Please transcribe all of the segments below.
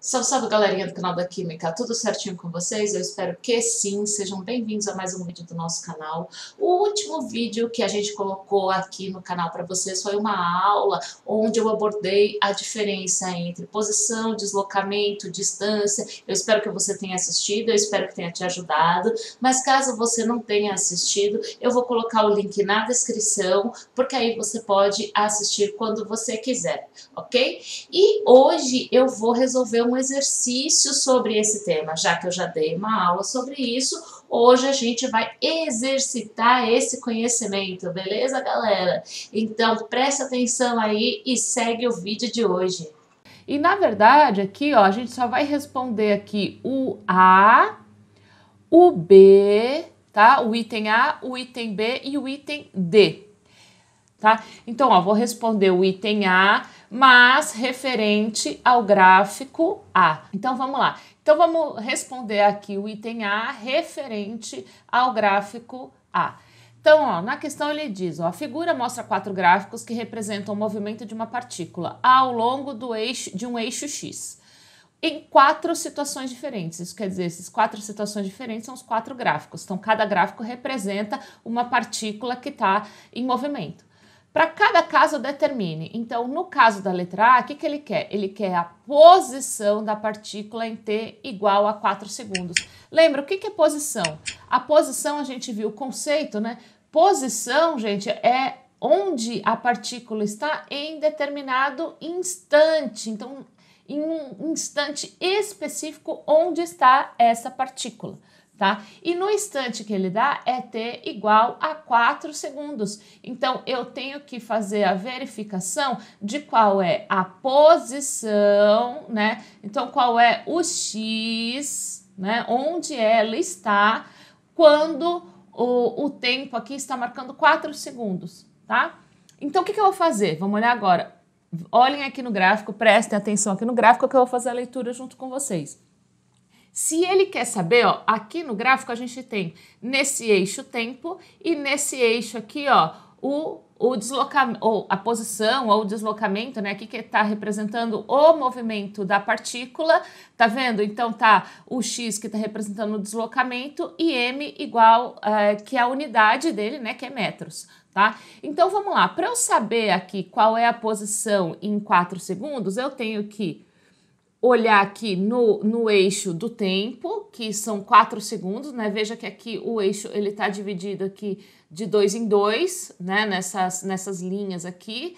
Salve, salve, galerinha do canal da Química, tudo certinho com vocês? Eu espero que sim, sejam bem-vindos a mais um vídeo do nosso canal. O último vídeo que a gente colocou aqui no canal para vocês foi uma aula onde eu abordei a diferença entre posição, deslocamento, distância. Eu espero que você tenha assistido, eu espero que tenha te ajudado, mas caso você não tenha assistido, eu vou colocar o link na descrição, porque aí você pode assistir quando você quiser, ok? E hoje eu vou resolver um exercício sobre esse tema, já que eu já dei uma aula sobre isso. Hoje a gente vai exercitar esse conhecimento, beleza, galera? Então presta atenção aí e segue o vídeo de hoje. E na verdade aqui, ó, a gente só vai responder aqui o A, o B, tá? O item A, o item B e o item D. Tá? Então, ó, vou responder o item A, mas referente ao gráfico A. Então, vamos lá. Então, vamos responder aqui o item A referente ao gráfico A. Então, ó, na questão ele diz, ó, a figura mostra 4 gráficos que representam o movimento de uma partícula ao longo de um eixo X. Em 4 situações diferentes. Isso quer dizer, essas 4 situações diferentes são os 4 gráficos. Então, cada gráfico representa uma partícula que está em movimento. Para cada caso, determine. Então, no caso da letra A, o que ele quer? Ele quer a posição da partícula em T igual a 4 segundos. Lembra, o que é posição? A posição, a gente viu o conceito, né? Posição, gente, é onde a partícula está em determinado instante. Então, em um instante específico, onde está essa partícula. Tá? E no instante que ele dá é t igual a 4 segundos. Então, eu tenho que fazer a verificação de qual é a posição, né? Então, qual é o x, né? Onde ela está quando o tempo aqui está marcando 4 segundos, tá? Então, o que eu vou fazer? Vamos olhar agora. Olhem aqui no gráfico, prestem atenção aqui no gráfico que eu vou fazer a leitura junto com vocês. Se ele quer saber, ó, aqui no gráfico a gente tem nesse eixo tempo e nesse eixo aqui, ó, o deslocamento, ou a posição ou o deslocamento, né? Aqui que está representando o movimento da partícula, tá vendo? Então tá o x que está representando o deslocamento e m igual, que é a unidade dele, né? Que é metros, tá? Então vamos lá, para eu saber aqui qual é a posição em 4 segundos, eu tenho que olhar aqui no eixo do tempo, que são 4 segundos, né? Veja que aqui o eixo ele tá dividido aqui de 2 em 2, né? Nessas linhas aqui.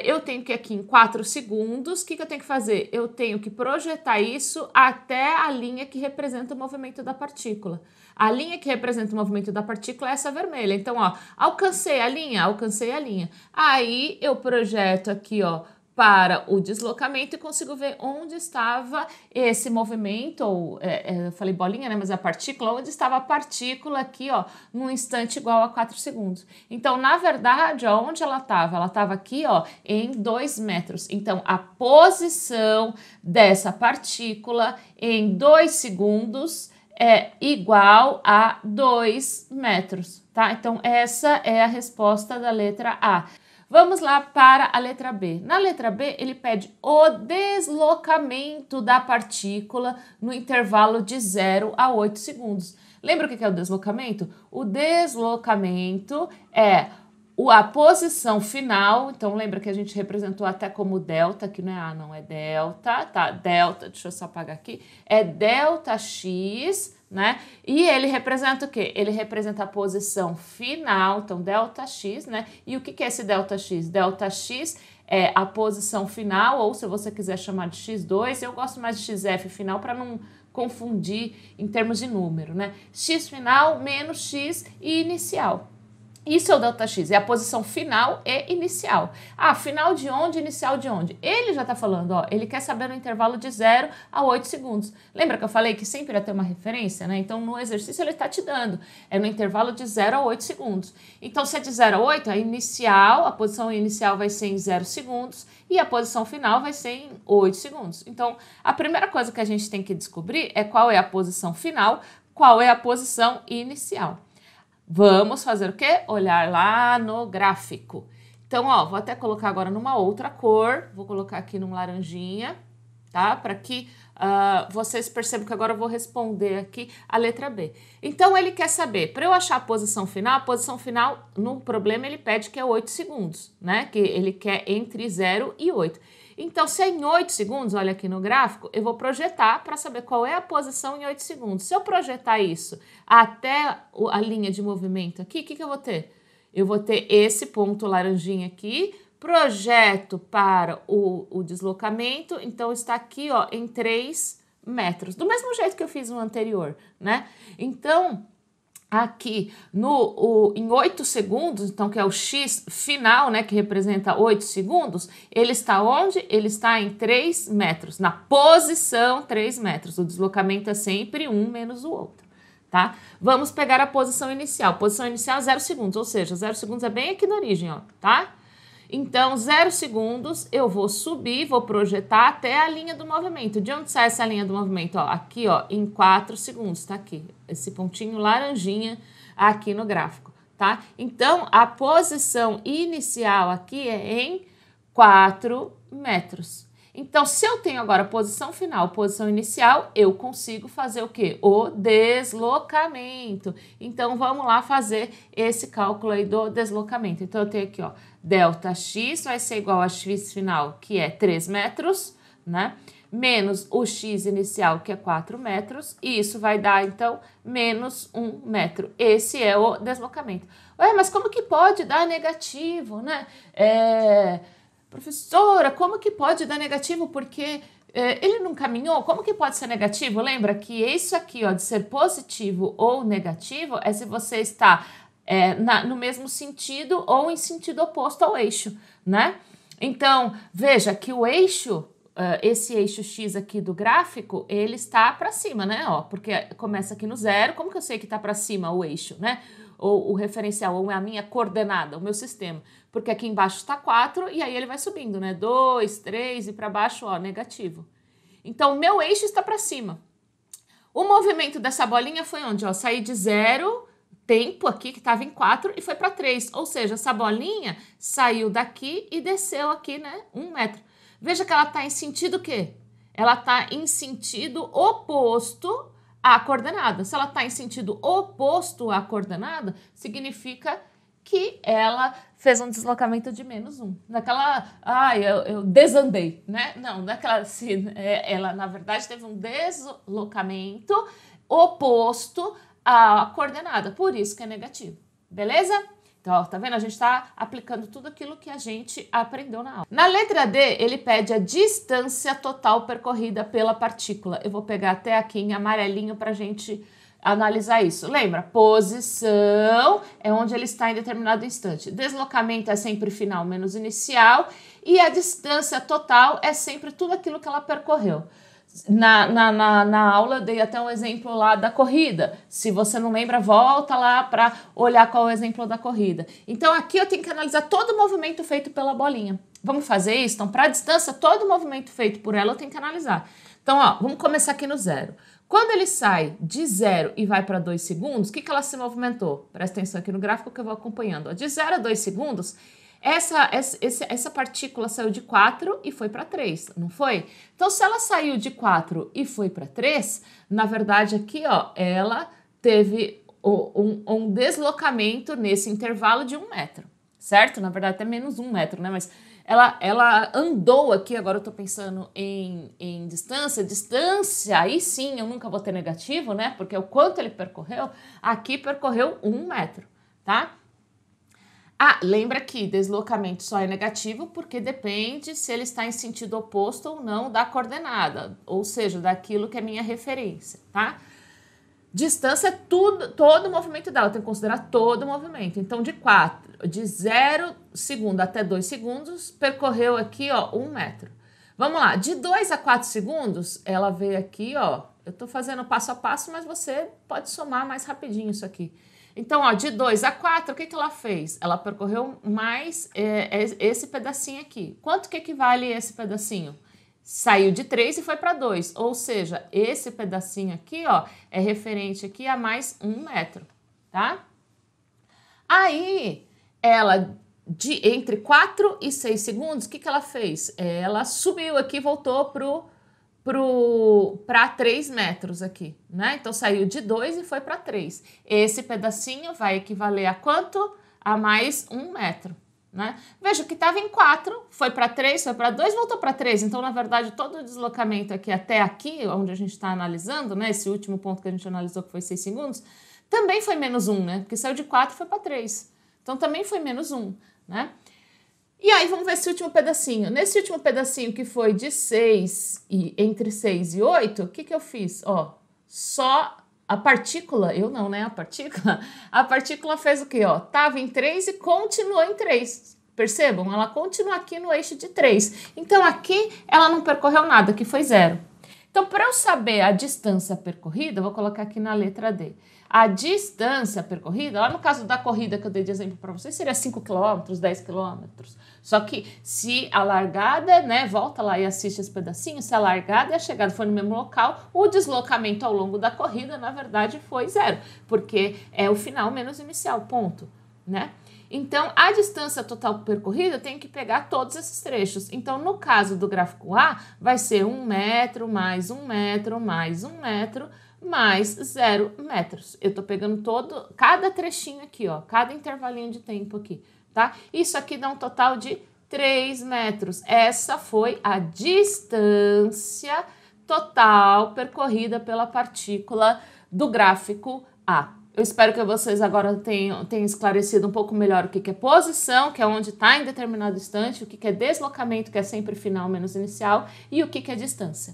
Eu tenho que aqui em 4 segundos, o que eu tenho que fazer? Eu tenho que projetar isso até a linha que representa o movimento da partícula. A linha que representa o movimento da partícula é essa vermelha. Então, ó, alcancei a linha. Aí eu projeto aqui, ó, para o deslocamento e consigo ver onde estava esse movimento, ou eu falei bolinha, né, mas a partícula, onde estava a partícula aqui, ó, num instante igual a 4 segundos. Então, na verdade, ó, onde ela estava? Ela estava aqui, ó, em 2 metros. Então, a posição dessa partícula em 2 segundos é igual a 2 metros, tá? Então, essa é a resposta da letra A. Vamos lá para a letra B. Na letra B, ele pede o deslocamento da partícula no intervalo de 0 a 8 segundos. Lembra o que é o deslocamento? O deslocamento é a posição final, então lembra que a gente representou até como delta, que não é A, não, é delta, tá? Delta, deixa eu só apagar aqui, é delta x, né? E ele representa o quê? Ele representa a posição final, então delta x, né? E o que é esse delta x? Delta x é a posição final, ou se você quiser chamar de x2, eu gosto mais de xf final para não confundir em termos de número, né? X final menos x e inicial. Isso é o delta x, é a posição final e inicial. Ah, final de onde, inicial de onde? Ele já tá falando, ó, ele quer saber no intervalo de 0 a 8 segundos. Lembra que eu falei que sempre ia ter uma referência, né? Então, no exercício ele tá te dando, é no intervalo de 0 a 8 segundos. Então, se é de 0 a 8, a posição inicial vai ser em 0 segundos e a posição final vai ser em 8 segundos. Então, a primeira coisa que a gente tem que descobrir é qual é a posição final, qual é a posição inicial. Vamos fazer o quê? Olhar lá no gráfico. Então, ó, vou até colocar agora numa outra cor. Vou colocar aqui num laranjinha. tá? Para que vocês percebam que agora eu vou responder aqui a letra B. Então, ele quer saber, para eu achar a posição final, no problema ele pede que é 8 segundos, né? Que ele quer entre 0 e 8. Então, se é em 8 segundos, olha aqui no gráfico, eu vou projetar para saber qual é a posição em 8 segundos. Se eu projetar isso até a linha de movimento aqui, o que eu vou ter? Eu vou ter esse ponto laranjinha aqui, projeto para o deslocamento, então está aqui, ó, em 3 metros, do mesmo jeito que eu fiz no anterior, né? Então, aqui em 8 segundos, então que é o X final, né, que representa 8 segundos, ele está onde? Ele está em 3 metros, na posição 3 metros. O deslocamento é sempre um menos o outro, tá? Vamos pegar a posição inicial. Posição inicial 0 segundos, ou seja, 0 segundos é bem aqui na origem, ó, tá? Então, 0 segundos, eu vou subir, vou projetar até a linha do movimento. De onde sai essa linha do movimento? Ó, aqui, ó, em 4 segundos, tá aqui. Esse pontinho laranjinha aqui no gráfico, tá? Então, a posição inicial aqui é em 4 metros. Então, se eu tenho agora posição final, posição inicial, eu consigo fazer o quê? O deslocamento. Então, vamos lá fazer esse cálculo aí do deslocamento. Então, eu tenho aqui, ó, delta x vai ser igual a x final, que é 3 metros, né? Menos o x inicial, que é 4 metros, e isso vai dar, então, menos 1 metro. Esse é o deslocamento. Ué, mas como que pode dar negativo, né? Professora, como que pode dar negativo? Porque ele não caminhou? Como que pode ser negativo? Lembra que isso aqui, ó, de ser positivo ou negativo, é se você está no mesmo sentido ou em sentido oposto ao eixo, né? Então, veja que o eixo, esse eixo X aqui do gráfico, ele está para cima, né? Ó, porque começa aqui no 0, como que eu sei que está para cima o eixo, né? Ou o referencial, ou a minha coordenada, o meu sistema. Porque aqui embaixo está 4 e aí ele vai subindo, né? 2, 3 e para baixo, ó, negativo. Então, o meu eixo está para cima. O movimento dessa bolinha foi onde? Ó, saí de 0, tempo aqui que estava em 4 e foi para 3. Ou seja, essa bolinha saiu daqui e desceu aqui, né? 1 metro. Veja que ela está em sentido o quê? Ela está em sentido oposto à coordenada. Se ela está em sentido oposto à coordenada, significa que ela fez um deslocamento de menos 1. Naquela, eu desandei, né? Não, naquela, assim, ela na verdade teve um deslocamento oposto à coordenada, por isso que é negativo, beleza? Então, ó, tá vendo? A gente tá aplicando tudo aquilo que a gente aprendeu na aula. Na letra D, ele pede a distância total percorrida pela partícula. Eu vou pegar até aqui em amarelinho pra gente analisar isso. Lembra? Posição é onde ele está em determinado instante. Deslocamento é sempre final menos inicial. E a distância total é sempre tudo aquilo que ela percorreu. Na aula eu dei até um exemplo lá da corrida. Se você não lembra, volta lá para olhar qual é o exemplo da corrida. Então aqui eu tenho que analisar todo o movimento feito pela bolinha. Vamos fazer isso? Então, para a distância, todo o movimento feito por ela eu tenho que analisar. Então, ó, vamos começar aqui no 0. Quando ele sai de 0 e vai para 2 segundos, o que ela se movimentou? Presta atenção aqui no gráfico que eu vou acompanhando. De 0 a 2 segundos, essa partícula saiu de 4 e foi para 3, não foi? Então, se ela saiu de 4 e foi para 3, na verdade aqui, ó, ela teve um deslocamento nesse intervalo de 1 metro, certo? Na verdade, até menos 1 metro, né? Mas ela andou aqui, agora eu tô pensando em distância, aí sim eu nunca vou ter negativo, né? Porque o quanto ele percorreu, aqui percorreu 1 metro, tá? Lembra que deslocamento só é negativo porque depende se ele está em sentido oposto ou não da coordenada, ou seja, daquilo que é minha referência, tá? Distância é todo o movimento dela, tem que considerar todo o movimento. Então, de 0 segundo até 2 segundos, percorreu aqui, ó, 1 metro. Vamos lá, de 2 a 4 segundos, ela veio aqui, ó, eu tô fazendo passo a passo, mas você pode somar mais rapidinho isso aqui. Então, ó, de 2 a 4, o que ela fez? Ela percorreu mais esse pedacinho aqui. Quanto que equivale esse pedacinho? Saiu de 3 e foi para 2, ou seja, esse pedacinho aqui, ó, é referente aqui a mais 1 metro, tá? Aí, ela, entre 4 e 6 segundos, o que ela fez? Ela subiu aqui e voltou pro para 3 metros aqui, né? Então, saiu de 2 e foi para 3. Esse pedacinho vai equivaler a quanto? A mais 1 metro, né? Veja que estava em 4, foi para 3, foi para 2, voltou para 3. Então, na verdade, todo o deslocamento aqui até aqui, onde a gente está analisando, né? Esse último ponto que a gente analisou, que foi 6 segundos, também foi menos 1, né? Porque saiu de 4 e foi para 3. Então, também foi menos 1, né? E aí, vamos ver esse último pedacinho. Nesse último pedacinho que foi de 6 e entre 6 e 8, o que que eu fiz? Ó, só a partícula, eu não, né? A partícula fez o quê? Ó, tava em 3 e continuou em 3. Percebam? Ela continua aqui no eixo de 3. Então, aqui ela não percorreu nada, que foi 0. Então, para eu saber a distância percorrida, eu vou colocar aqui na letra D. A distância percorrida, lá no caso da corrida que eu dei de exemplo para vocês, seria 5 km, 10 km. Só que se a largada, né, volta lá e assiste esse pedacinho, se a largada e a chegada for no mesmo local, o deslocamento ao longo da corrida, na verdade, foi 0, porque é o final menos o inicial, ponto, né? Então, a distância total percorrida tem que pegar todos esses trechos. Então, no caso do gráfico A, vai ser 1 metro, mais 1 metro, mais 1 metro, mais 0 metros. Eu tô pegando cada trechinho aqui, ó, cada intervalinho de tempo aqui, tá? Isso aqui dá um total de 3 metros. Essa foi a distância total percorrida pela partícula do gráfico A. Eu espero que vocês agora tenham esclarecido um pouco melhor o que é posição, que é onde está em determinado instante, o que é deslocamento, que é sempre final menos inicial, e o que é distância.